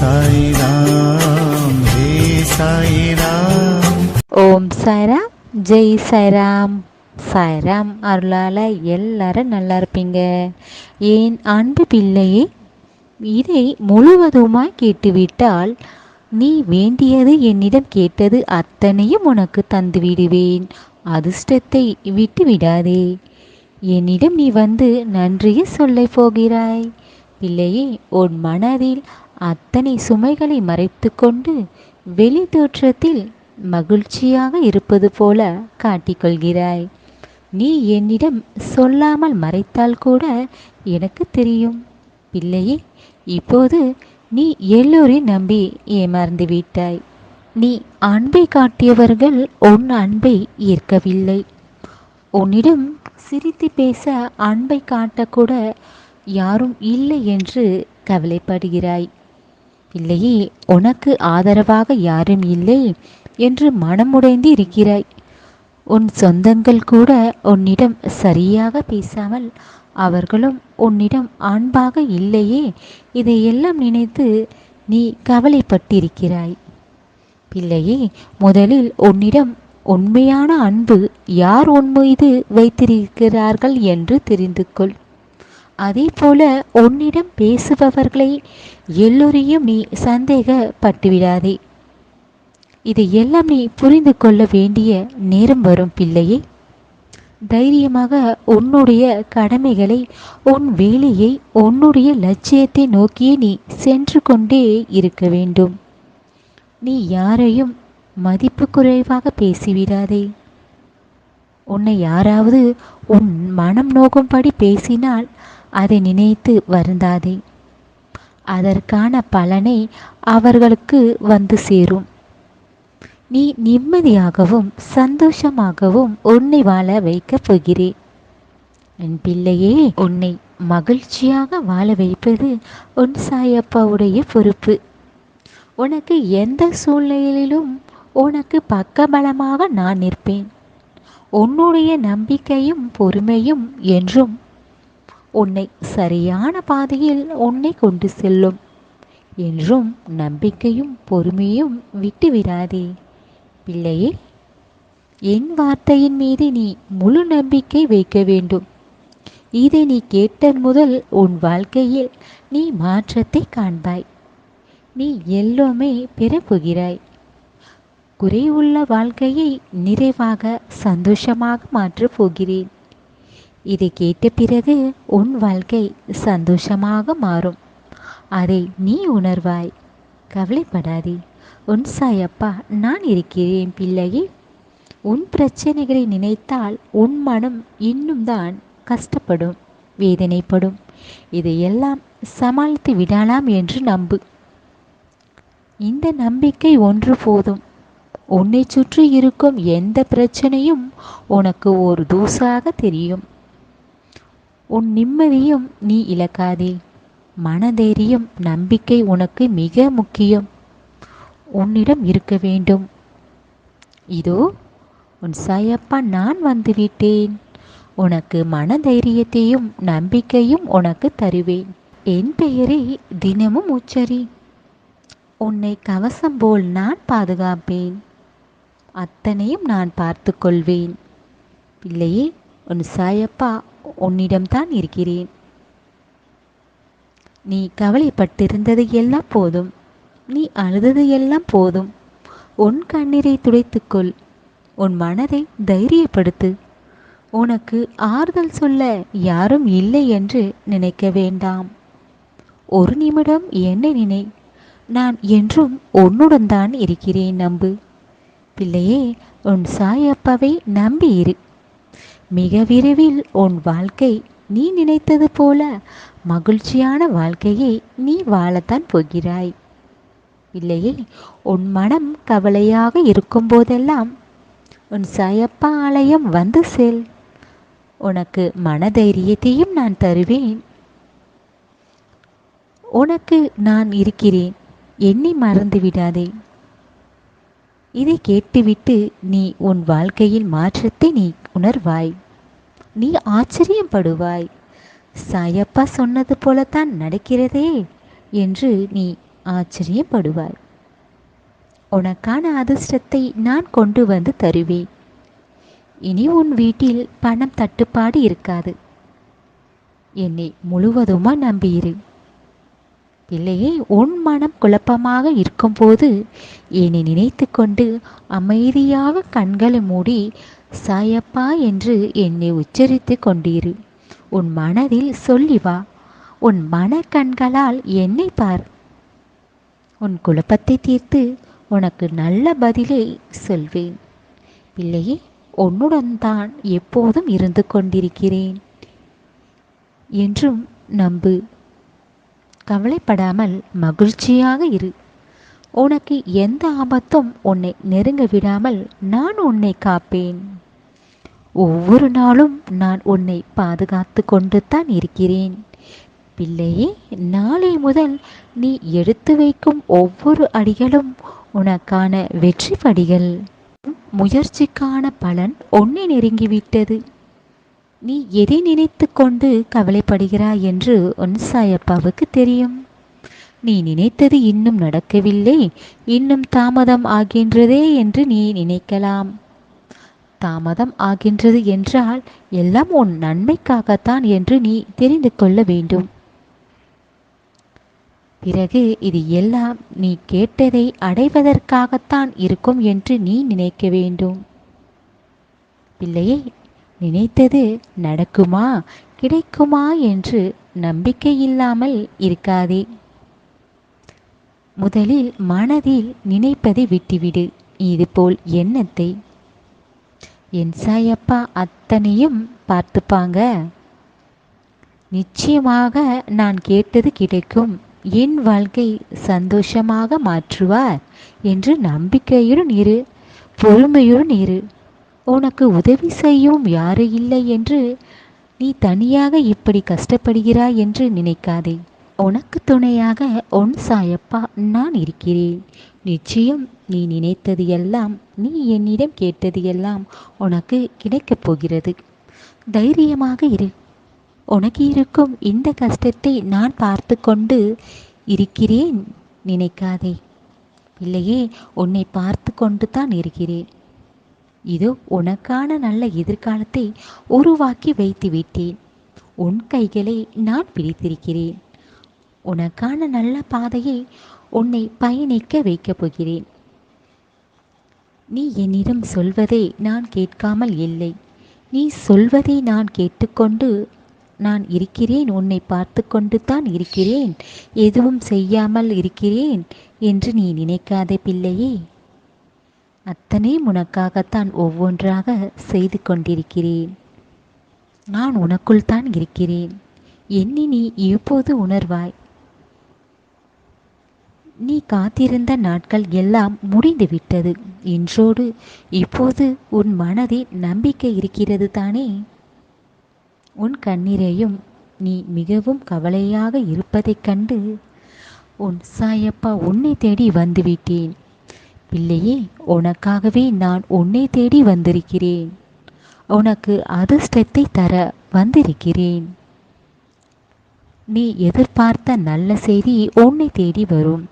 சாய்ராம் ஹே சாய்ராம். ஓம் சாய்ராம், ஜெய் சாய்ராம். சாய்ராம் அருளால் எல்லாரும் நல்லா இருப்பீங்க. ஏன் அன்பு பிள்ளையே, இதை முழுவதுமாய் கேட்டுவிட்டால் நீ வேண்டியது என்னிடம் கேட்டது அத்தனையும் உனக்கு தந்து விடுவேன். அதிர்ஷ்டத்தை விட்டு விடாதே. என்னிடம் நீ வந்து நன்றியை சொல்ல போகிறாய். பிள்ளையே, உன் மனதில் அத்தனை சுமைகளை மறைத்து கொண்டு வெளி தோற்றத்தில் மகிழ்ச்சியாக இருப்பது போல காட்டிக்கொள்கிறாய். நீ என்னிடம் சொல்லாமல் மறைத்தால் கூட எனக்கு தெரியும். பிள்ளையே, இப்போது நீ எல்லோரையும் நம்பி ஏமாந்து விட்டாய். நீ அன்பை காட்டியவர்கள் உன் அன்பை ஏற்கவில்லை. உன்னிடம் சிரித்து பேச அன்பை காட்டக்கூட யாரும் இல்லை என்று கவலைப்படுகிறாய். பிள்ளையே, உனக்கு ஆதரவாக யாரும் இல்லை என்று மனமுடைந்து இருக்கிறாய். உன் சொந்தங்கள் கூட உன்னிடம் சரியாக பேசாமல் அவர்களும் உன்னிடம் அன்பாக இல்லையே, இதையெல்லாம் நினைத்து நீ கவலைப்பட்டிருக்கிறாய். பிள்ளையே, முதலில் உன்னிடம் உண்மையான அன்பு யார் உன் மீது வைத்திருக்கிறார்கள் என்று தெரிந்து கொள். அதே போல உன்னிடம் பேசுபவர்களை எல்லோரையும் நீ சந்தேகப்பட்டுவிடாதே. இதையெல்லாம் நீ புரிந்து கொள்ள வேண்டிய நேரம் வரும். பிள்ளையே, தைரியமாக உன்னுடைய கடமைகளை, உன் வேலையை, உன்னுடைய லட்சியத்தை நோக்கியே நீ சென்று கொண்டே இருக்க வேண்டும். நீ யாரையும் மதிப்பு குறைவாக பேசிவிடாதே. உன்னை யாராவது உன் மனம் நோக்கும்படி பேசினால் அதை நினைத்து வருந்தாதே. அதற்கான பலனை அவர்களுக்கு வந்து சேரும். நீ நிம்மதியாகவும் சந்தோஷமாகவும் உன்னை வாழ வைக்கப் போகிறேன். என் பிள்ளையே, உன்னை மகிழ்ச்சியாக வாழ வைப்பது உன் சாயப்பாவுடைய பொறுப்பு. உனக்கு எந்த சூழ்நிலையிலும் உனக்கு பக்கபலமாக நான் நிற்பேன். உன்னுடைய நம்பிக்கையும் பொறுமையும் என்றும் உன்னை சரியான பாதையில் உன்னை கொண்டு செல்லும். என்றும் நம்பிக்கையும் பொறுமையும் விட்டுவிடாதே. பிள்ளையே, என் வார்த்தையின் மீது நீ முழு நம்பிக்கை வைக்க வேண்டும். இதை நீ கேட்ட முதல் உன் வாழ்க்கையில் நீ மாற்றத்தை காண்பாய். நீ எல்லாமே பெறப்போகிறாய். குறைவுள்ள வாழ்க்கையை நிறைவாக சந்தோஷமாக மாற்றப் போகிறேன். இதை கேட்ட பிறகு உன் வாழ்க்கை சந்தோஷமாக மாறும். அதை நீ உணர்வாய். கவலைப்படாதே. உன் சாயப்பா நான் இருக்கிறேன். பிள்ளையே, உன் பிரச்சனைகளை நினைத்தால் உன் மனம் இன்னும் தான் கஷ்டப்படும், வேதனைப்படும். இதையெல்லாம் சமாளித்து விடலாம் என்று நம்பு. இந்த நம்பிக்கை ஒன்று போதும். உன்னை சுற்றி இருக்கும் எந்த பிரச்சனையும் உனக்கு ஒரு தூசாக தெரியும். உன் நிம்மதியும் நீ இழக்காதே. மனதைரியம், நம்பிக்கை உனக்கு மிக முக்கியம். உன்னிடம் இருக்க வேண்டும். இதோ உன் சாயப்பா நான் வந்துவிட்டேன். உனக்கு மனதைரியத்தையும் நம்பிக்கையும் உனக்கு தருவேன். என் பெயரை தினமும் உச்சரி. உன்னை கவசம் போல் நான் பாதுகாப்பேன். அத்தனையும் நான் பார்த்து கொள்வேன். பிள்ளையே, உன் சாயப்பா உன்னிடம்தான் இருக்கிறேன். நீ கவலைப்பட்டிருந்தது எல்லாம் போதும். நீ அழுதது எல்லாம் போதும். உன் கண்ணீரை துடைத்துக்கொள். உன் மனதை தைரியப்படுத்து. உனக்கு ஆறுதல் சொல்ல யாரும் இல்லை என்று நினைக்க வேண்டாம். ஒரு நிமிடம் என்னை நினை. நான் என்றும் உன்னுடன் தான் இருக்கிறேன். நம்பு. பிள்ளையே, உன் சாயப்பாவை நம்பி இரு. மிக விரைவில் உன் வாழ்க்கை நீ நினைத்தது போல மகிழ்ச்சியான வாழ்க்கையை நீ வாழத்தான் போகிறாய். பிள்ளையே, உன் மனம் கவலையாக இருக்கும் போதெல்லாம் உன் சாயப்பா ஆலயம் வந்து செல். உனக்கு மனதைரியத்தையும் நான் தருவேன். உனக்கு நான் இருக்கிறேன். என்னை மறந்து விடாதே. இதை கேட்டுவிட்டு நீ உன் வாழ்க்கையில் மாற்றத்தை நீ உணர்வாய். நீ ஆச்சரியப்படுவாய். சாயப்பா சொன்னது போலத்தான் நடக்கிறதே என்று நீ ஆச்சரியப்படுவாய். உனக்கான அதிர்ஷ்டத்தை நான் கொண்டு வந்து தருவேன். இனி உன் வீட்டில் பணம் தட்டுப்பாடு இருக்காது. என்னை முழுவதுமா நம்பியிரு. பிள்ளையே, உன் மனம் குழப்பமாக இருக்கும்போது என்னை நினைத்து கொண்டு அமைதியாக கண்களை மூடி சாயப்பா என்று என்னை உச்சரித்து கொண்டிரு. உன் மனதில் சொல்லி வா. உன் மனக்கண்களால் என்னை பார். உன் குழப்பத்தை தீர்த்து உனக்கு நல்ல பதிலை சொல்வேன். பிள்ளையே, உன்னுடன் தான் எப்போதும் இருந்து கொண்டிருக்கிறேன் என்றும் நம்பு. கவலைப்படாமல் மகிழ்ச்சியாக இரு. உனக்கு எந்த ஆபத்தும் உன்னை நெருங்க விடாமல் நான் உன்னை காப்பேன். ஒவ்வொரு நாளும் நான் உன்னை பாதுகாத்து கொண்டு தான் இருக்கிறேன். பிள்ளையே, நாளை முதல் நீ எடுத்து வைக்கும் ஒவ்வொரு அடிகளும் உனக்கான வெற்றி படிகள். முயற்சிக்கான பலன் உன்னை நெருங்கிவிட்டது. நீ எதை நினைத்து கொண்டு கவலைப்படுகிறாய் என்று உன் சாயப்பாவுக்கு தெரியும். நீ நினைத்தது இன்னும் நடக்கவில்லை, இன்னும் தாமதம் ஆகின்றதே என்று நீ நினைக்கலாம். தாமதம் ஆகின்றது என்றால் எல்லாம் உன் நன்மைக்காகத்தான் என்று நீ தெரிந்து கொள்ள வேண்டும். பிறகு இது எல்லாம் நீ கேட்டதை அடைவதற்காகத்தான் இருக்கும் என்று நீ நினைக்க வேண்டும். பிள்ளையே, நினைத்தது நடக்குமா கிடைக்குமா என்று நம்பிக்கை இல்லாமல் இருக்காதே. முதலில் மனதில் நினைப்பதை விட்டுவிடு. இதுபோல் எண்ணத்தை என் சாயப்பா அத்தனையும் பார்த்துப்பாங்க. நிச்சயமாக நான் கேட்டது கிடைக்கும். என் வாழ்க்கை சந்தோஷமாக மாற்றுவார் என்று நம்பிக்கையுடன் இரு, பொறுமையுடன் இரு. உனக்கு உதவி செய்யும் யாரும் இல்லை என்று நீ தனியாக இப்படி கஷ்டப்படுகிறாய் என்று நினைக்காதே. உனக்கு துணையாக உன் சாயப்பா நான் இருக்கிறேன். நிச்சயம் நீ நினைத்தது எல்லாம், நீ என்னிடம் கேட்டது எல்லாம் உனக்கு கிடைக்கப் போகிறது. தைரியமாக இரு. உனக்கு இருக்கும் இந்த கஷ்டத்தை நான் பார்த்து கொண்டு இருக்கிறேன் நினைக்காதே. பிள்ளையே, உன்னை பார்த்து கொண்டு தான் இருக்கிறேன். இதோ உனக்கான நல்ல எதிர்காலத்தை உருவாக்கி வைத்து விட்டேன். உன் கைகளை நான் பிடித்திருக்கிறேன். உனக்கான நல்ல பாதையை உன்னை பயணிக்க வைக்கப் போகிறேன். நீ என்னிடம் சொல்வதை நான் கேட்காமல் இல்லை. நீ சொல்வதை நான் கேட்டுக்கொண்டு நான் இருக்கிறேன். உன்னை பார்த்து கொண்டு தான் இருக்கிறேன். எதுவும் செய்யாமல் இருக்கிறேன் என்று நீ நினைக்காதே பிள்ளையே. அத்தனை உனக்காகத்தான் ஒவ்வொன்றாக செய்து கொண்டிருக்கிறேன். நான் உனக்குள் தான் இருக்கிறேன். என்னை நீ எப்போது உணர்வாய்? நீ காத்திருந்த நாட்கள் எல்லாம் முடிந்துவிட்டது. இன்றோடு இப்போது உன் மனதில் நம்பிக்கை இருக்கிறது தானே? உன் கண்ணீரையும் நீ மிகவும் கவலையாக இருப்பதைக் கண்டு உன் சாயப்பா உன்னை தேடி வந்துவிட்டேன். பிள்ளையே, உனக்காகவே நான் உன்னை தேடி வந்திருக்கிறேன். உனக்கு அதிர்ஷ்டத்தை தர வந்திருக்கிறேன். நீ எதிர்பார்த்த நல்ல செய்தி உன்னை தேடி வரும்.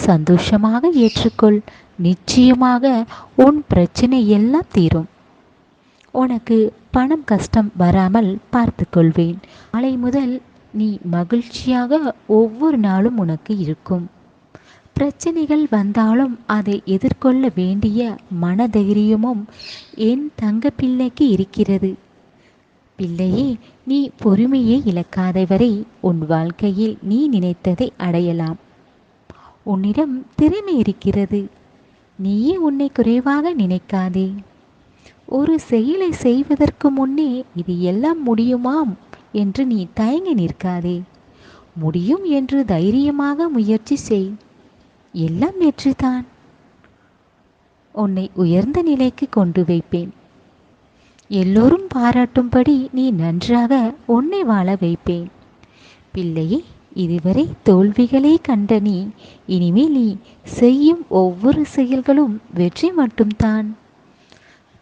சந்தோஷமாக ஏற்றுக்கொள். நிச்சயமாக உன் பிரச்சனை எல்லாம் தீரும். உனக்கு பணம் கஷ்டம் வராமல் பார்த்து கொள்வேன். நாளை முதல் நீ மகிழ்ச்சியாக ஒவ்வொரு நாளும் உனக்கு இருக்கும். பிரச்சனைகள் வந்தாலும் அதை எதிர்கொள்ள வேண்டிய மனதைரியமும் என் தங்க பிள்ளைக்கு இருக்கிறது. பிள்ளையே, நீ பொறுமையை இழக்காத வரை உன் வாழ்க்கையில் நீ நினைத்ததை அடையலாம். உன்னிடம் திறமை இருக்கிறது. நீயே உன்னை குறைவாக நினைக்காதே. ஒரு செயலை செய்வதற்கு முன்னே இது எல்லாம் முடியுமாம் என்று நீ தயங்கி நிற்காதே. முடியும் என்று தைரியமாக முயற்சி செய். எல்லாம் வெற்றிதான். உன்னை உயர்ந்த நிலைக்கு கொண்டு வைப்பேன். எல்லோரும் பாராட்டும்படி நீ நன்றாக உன்னை வாழ வைப்பேன். பிள்ளையே, இதுவரை தோல்விகளை கண்ட நீ இனிமேல் நீ செய்யும் ஒவ்வொரு செயல்களும் வெற்றி மட்டும்தான்.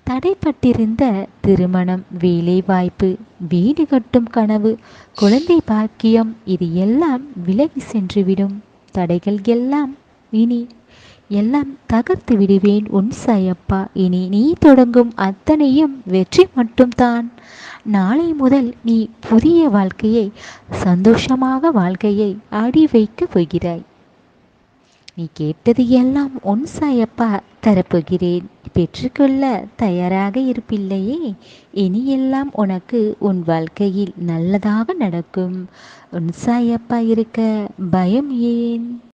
தடைப்பட்டிருந்த திருமணம், வேலை வாய்ப்பு, வீடு கட்டும் கனவு, குழந்தை பாக்கியம் இது எல்லாம் விலகி சென்றுவிடும். தடைகள் எல்லாம் இனி எல்லாம் தகர்த்து விடுவேன் உன் சாயப்பா. இனி நீ தொடங்கும் அத்தனையும் வெற்றி மட்டும்தான். நாளை முதல் நீ புதிய வாழ்க்கையை, சந்தோஷமாக வாழ்க்கையை ஆடி வைக்கப் போகிறாய். நீ கேட்டது எல்லாம் உன் சாயப்பா தரப்போகிறேன். பெற்றுக்கொள்ள தயாராக இருப்பில்லையே. இனியெல்லாம் உனக்கு உன் வாழ்க்கையில் நல்லதாக நடக்கும். உன் சாயப்பா இருக்க பயம் ஏன்?